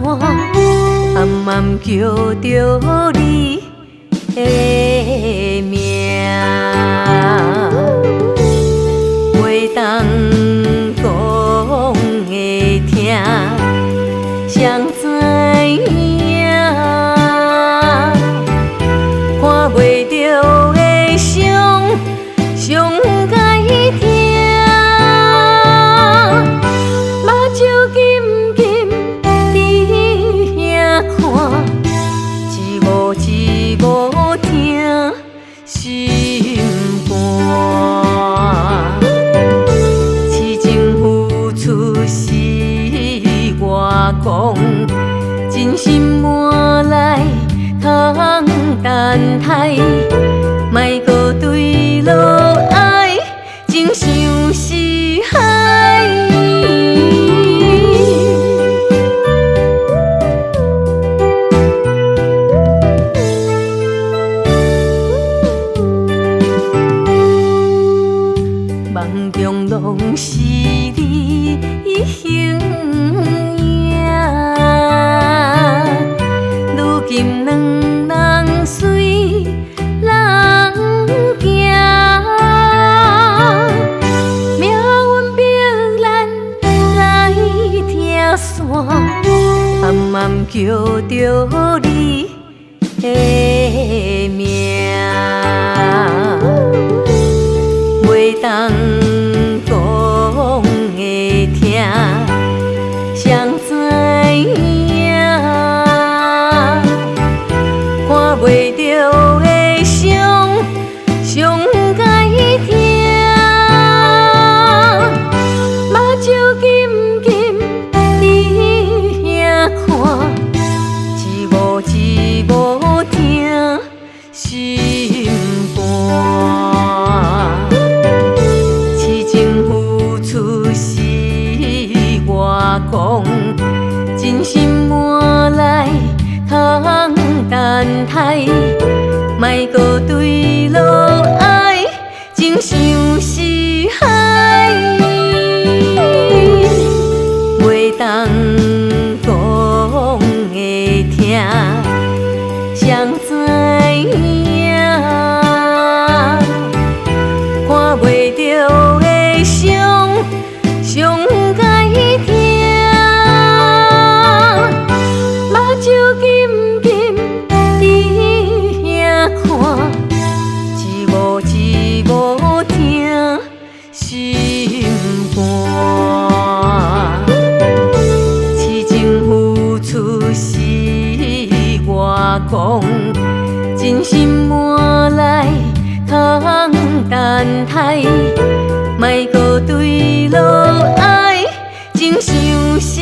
暗暗叫着你的名，袂当讲的听，谁知影？看袂着的伤，伤该听。目睭金金伫遐看，一幕一幕听心寒。痴情付出是我讲，真心换来通等待，莫搁对落爱，情像是海。梦中拢是你形影，如今两人随人行，命运逼咱来听线，暗暗叫着你的名。袂当讲的听，谁知影？看袂着的伤，伤该听。目睭金金伫遐看，一幕一幕听心寒。是我讲，真心换来通等待，莫搁对落爱，情像是海。袂当讲的听，谁知影？看袂着的伤，伤该听。目睭金金伫遐看，一幕一幕听心寒。痴情付出是我讲，真心换来通等待，莫搁对落爱，情像是